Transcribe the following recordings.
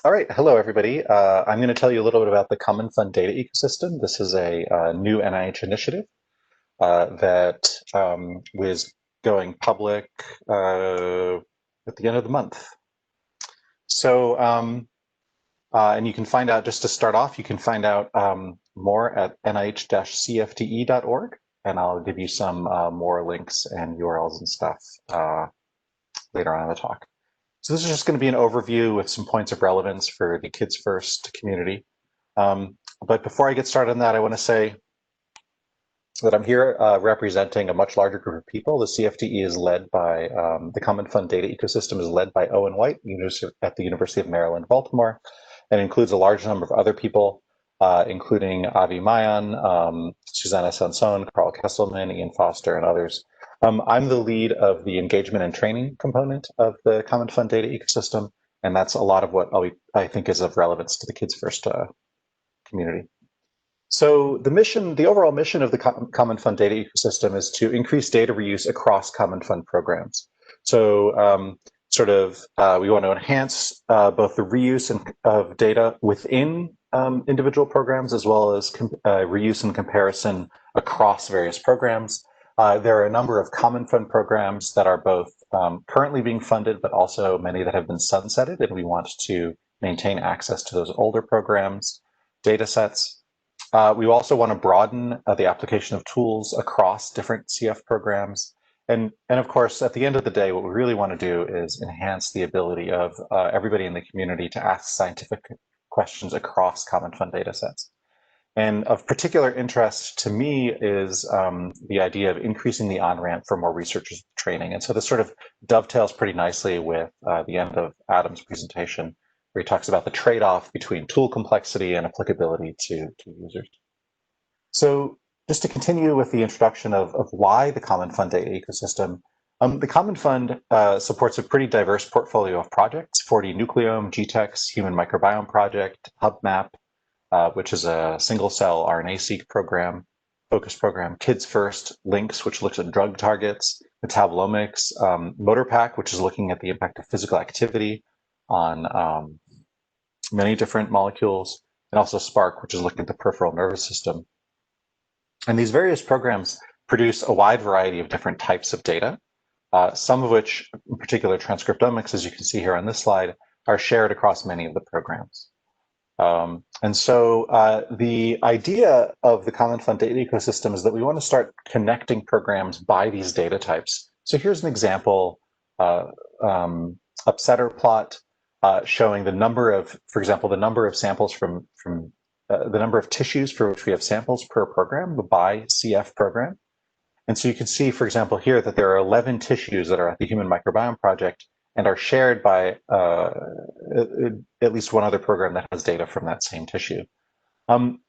All right, hello everybody. I'm going to tell you a little bit about the Common Fund Data Ecosystem. This is a new NIH initiative that was going public at the end of the month. So, and you can find out, just to start off, you can find out more at nih-cfte.org, and I'll give you some more links and URLs and stuff later on in the talk. So this is just going to be an overview with some points of relevance for the Kids First community. But before I get started on that, I want to say that I'm here representing a much larger group of people. The CFTE is led by, the Common Fund Data Ecosystem is led by Owen White at the University of Maryland, Baltimore, and includes a large number of other people, including Avi Mayan, Susanna Sansone, Carl Kesselman, Ian Foster, and others. I'm the lead of the engagement and training component of the Common Fund Data Ecosystem, and that's a lot of what I think is of relevance to the Kids First community. So the overall mission of the Common Fund Data Ecosystem is to increase data reuse across Common Fund programs. So we want to enhance both the reuse of data within individual programs, as well as reuse and comparison across various programs. There are a number of Common Fund programs that are both currently being funded, but also many that have been sunsetted, and we want to maintain access to those older programs, data sets. We also want to broaden the application of tools across different CF programs. And of course, at the end of the day, what we really want to do is enhance the ability of everybody in the community to ask scientific questions across Common Fund data sets. And of particular interest to me is the idea of increasing the on-ramp for more researchers training. And so this sort of dovetails pretty nicely with the end of Adam's presentation, where he talks about the trade-off between tool complexity and applicability to users. So just to continue with the introduction of why the Common Fund Data Ecosystem, the Common Fund supports a pretty diverse portfolio of projects: 4D-Nucleome, GTEx, Human Microbiome Project, HubMap, which is a single-cell RNA-seq program, focus program, Kids First, Links, which looks at drug targets, metabolomics, MotorPack, which is looking at the impact of physical activity on many different molecules, and also Spark, which is looking at the peripheral nervous system. And these various programs produce a wide variety of different types of data, some of which, in particular transcriptomics, as you can see here on this slide, are shared across many of the programs. And so the idea of the Common Fund Data Ecosystem is that we want to start connecting programs by these data types. So here's an example upsetter plot showing the number of, for example, the number of samples from the number of tissues for which we have samples per program by CF program. And so you can see, for example, here that there are 11 tissues that are at the Human Microbiome Project and are shared by at least one other program that has data from that same tissue.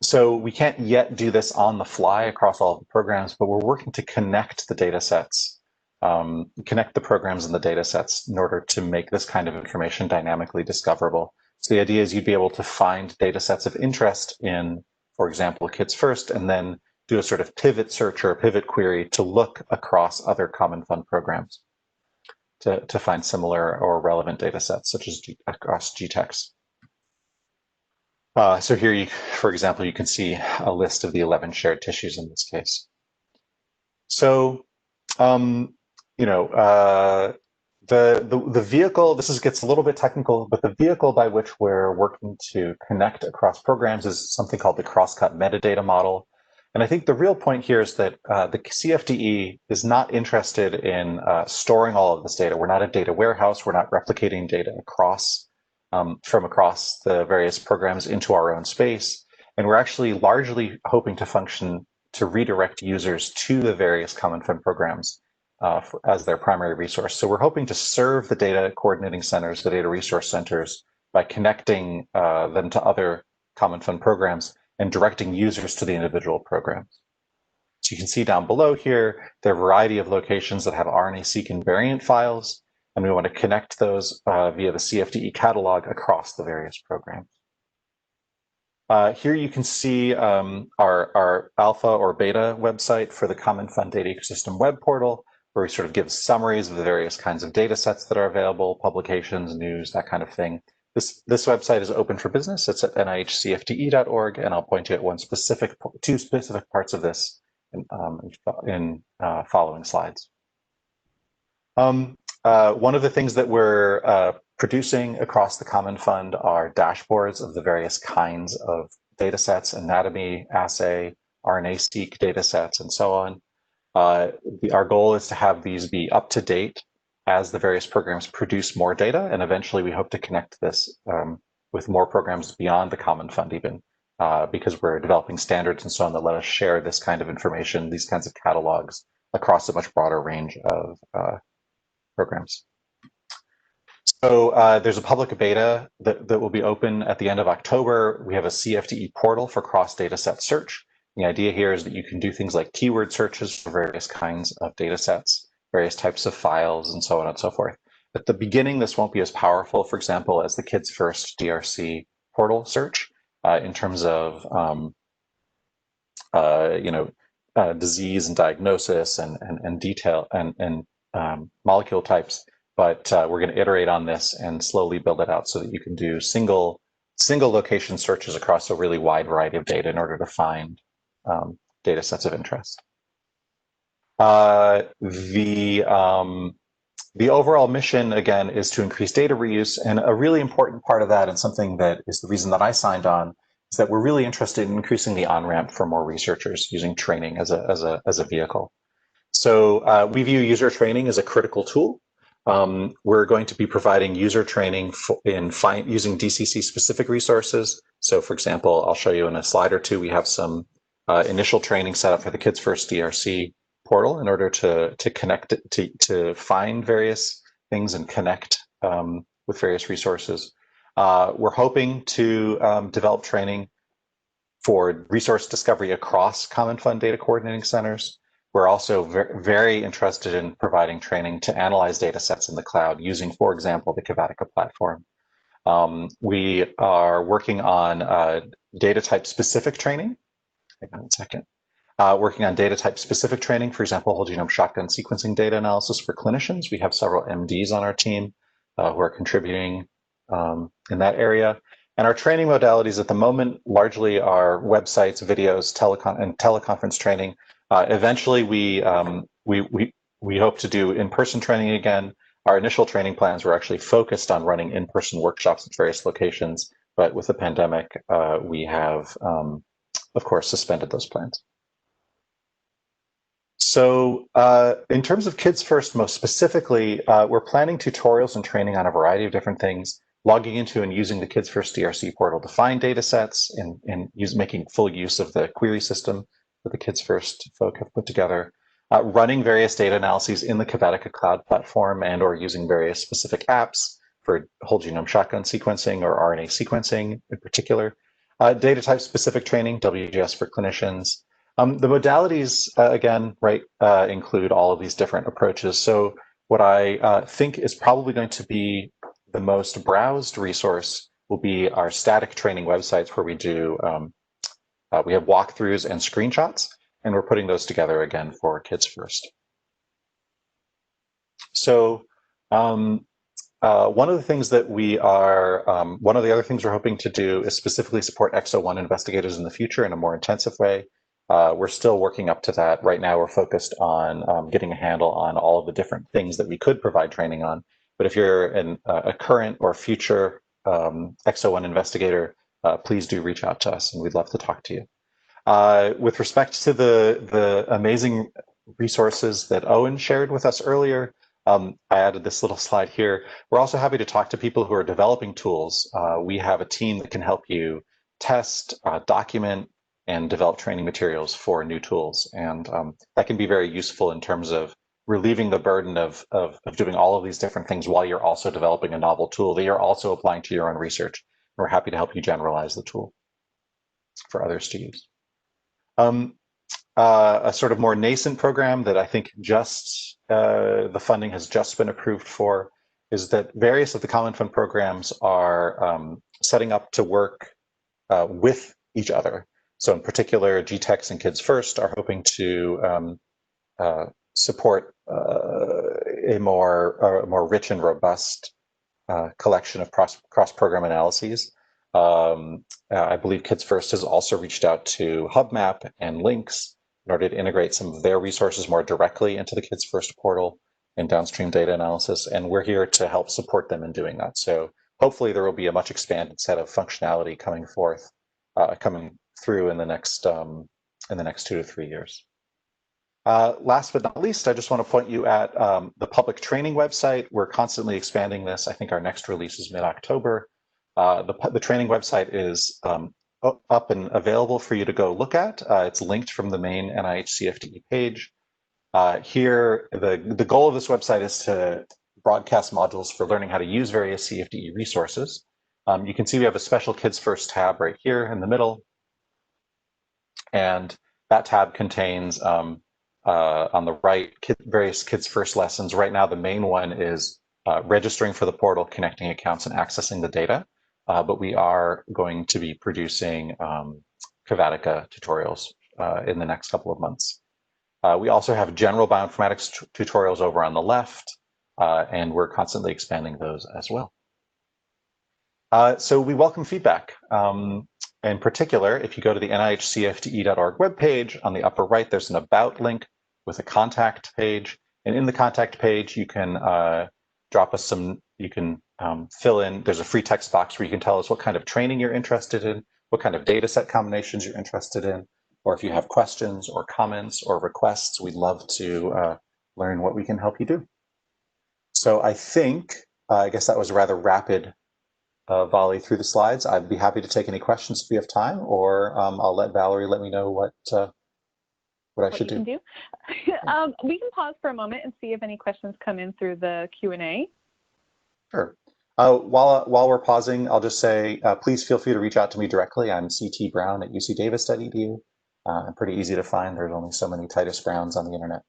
So we can't yet do this on the fly across all of the programs, but we're working to connect the data sets, connect the programs and the data sets in order to make this kind of information dynamically discoverable. So the idea is you'd be able to find data sets of interest in, for example, Kids First, and then do a sort of pivot search or a pivot query to look across other Common Fund programs to find similar or relevant data sets, such as across GTEx. So here, for example, you can see a list of the 11 shared tissues in this case. So, the vehicle, gets a little bit technical, but the vehicle by which we're working to connect across programs is something called the CROSSCUT metadata model. And I think the real point here is that the CFDE is not interested in storing all of this data. We're not a data warehouse. We're not replicating data across from across the various programs into our own space. And we're actually largely hoping to function to redirect users to the various Common Fund programs as their primary resource. So we're hoping to serve the data coordinating centers, the data resource centers, by connecting them to other Common Fund programs and directing users to the individual programs. So you can see down below here, there are a variety of locations that have RNA-seq and variant files, and we want to connect those via the CFDE catalog across the various programs. Here you can see our alpha or beta website for the Common Fund Data Ecosystem web portal, where we sort of give summaries of the various kinds of data sets that are available, publications, news, that kind of thing. This website is open for business. It's at nihcfte.org, and I'll point you at two specific parts of this in following slides. One of the things that we're producing across the Common Fund are dashboards of the various kinds of data sets, anatomy, assay, RNA-seq data sets, and so on. Our goal is to have these be up to date as the various programs produce more data, and eventually we hope to connect this with more programs beyond the Common Fund even, because we're developing standards and so on that let us share this kind of information, these kinds of catalogs across a much broader range of programs. So there's a public beta that will be open at the end of October. We have a CFTE portal for cross-data set search. The idea here is that you can do things like keyword searches for various kinds of data sets, various types of files, and so on and so forth. At the beginning, this won't be as powerful, for example, as the Kids First DRC portal search in terms of disease and diagnosis and detail and molecule types. But we're going to iterate on this and slowly build it out so that you can do single location searches across a really wide variety of data in order to find data sets of interest. The overall mission, again, is to increase data reuse, and a really important part of that, and something that is the reason that I signed on, is that we're really interested in increasing the on-ramp for more researchers using training as a vehicle. So we view user training as a critical tool. We're going to be providing user training using DCC-specific resources. So, for example, I'll show you in a slide or two, we have some initial training set up for the Kids First DRC portal in order to connect it, to find various things and connect with various resources. We're hoping to develop training for resource discovery across Common Fund data coordinating centers. We're also very interested in providing training to analyze data sets in the cloud using, for example, the METADATA platform. We are working on data type specific training. Hang on a second. Working on data type specific training, for example, whole genome shotgun sequencing data analysis for clinicians. We have several MDs on our team who are contributing in that area. And our training modalities at the moment largely are websites, videos, and teleconference training. Eventually, we hope to do in-person training again. Our initial training plans were actually focused on running in-person workshops at various locations, but with the pandemic, we have, of course, suspended those plans. So in terms of Kids First, most specifically, we're planning tutorials and training on a variety of different things, logging into and using the Kids First DRC portal to find data sets and making full use of the query system that the Kids First folk have put together, running various data analyses in the METADATA cloud platform and or using various specific apps for whole genome shotgun sequencing or RNA sequencing in particular, data type specific training, WGS for clinicians. The modalities, again, right, include all of these different approaches. So what I think is probably going to be the most browsed resource will be our static training websites where we do, we have walkthroughs and screenshots, and we're putting those together again for Kids First. So one of the things that we are, one of the other things we're hoping to do is specifically support XO1 investigators in the future in a more intensive way. We're still working up to that. Right now, we're focused on getting a handle on all of the different things that we could provide training on. But if you're a current or future XO1 investigator, please do reach out to us, and we'd love to talk to you. With respect to the amazing resources that Owen shared with us earlier, I added this little slide here. We're also happy to talk to people who are developing tools. We have a team that can help you test, document, and develop training materials for new tools. And that can be very useful in terms of relieving the burden of doing all of these different things while you're also developing a novel tool that you're also applying to your own research. And we're happy to help you generalize the tool for others to use. A sort of more nascent program that I think just the funding has just been approved for is that various of the Common Fund programs are setting up to work with each other. So in particular, GTEx and Kids First are hoping to support a more rich and robust collection of cross-program analyses. I believe Kids First has also reached out to HubMap and Links in order to integrate some of their resources more directly into the Kids First portal and downstream data analysis, and we're here to help support them in doing that. So hopefully there will be a much expanded set of functionality coming through in the next 2 to 3 years. Last but not least, I just want to point you at the public training website. We're constantly expanding this. I think our next release is mid-October. The training website is up and available for you to go look at. It's linked from the main NIH CFDE page. Here, the goal of this website is to broadcast modules for learning how to use various CFDE resources. You can see we have a special Kids First tab right here in the middle. And that tab contains, on the right, various Kids First lessons. Right now, the main one is registering for the portal, connecting accounts, and accessing the data. But we are going to be producing METADATA tutorials in the next couple of months. We also have general bioinformatics tutorials over on the left, and we're constantly expanding those as well. So we welcome feedback. In particular, if you go to the NIHCFDE.org webpage, on the upper right, there's an About link with a contact page. And in the contact page, you can drop us fill in, there's a free text box where you can tell us what kind of training you're interested in, what kind of data set combinations you're interested in, or if you have questions or comments or requests, we'd love to learn what we can help you do. So I think, I guess that was a rather rapid volley through the slides. I'd be happy to take any questions if we have time, or I'll let Valerie let me know what I should do. We can pause for a moment and see if any questions come in through the Q&A. Sure. While we're pausing, I'll just say, please feel free to reach out to me directly. I'm CT Brown at ucdavis.edu. I'm pretty easy to find. There's only so many Titus Browns on the internet.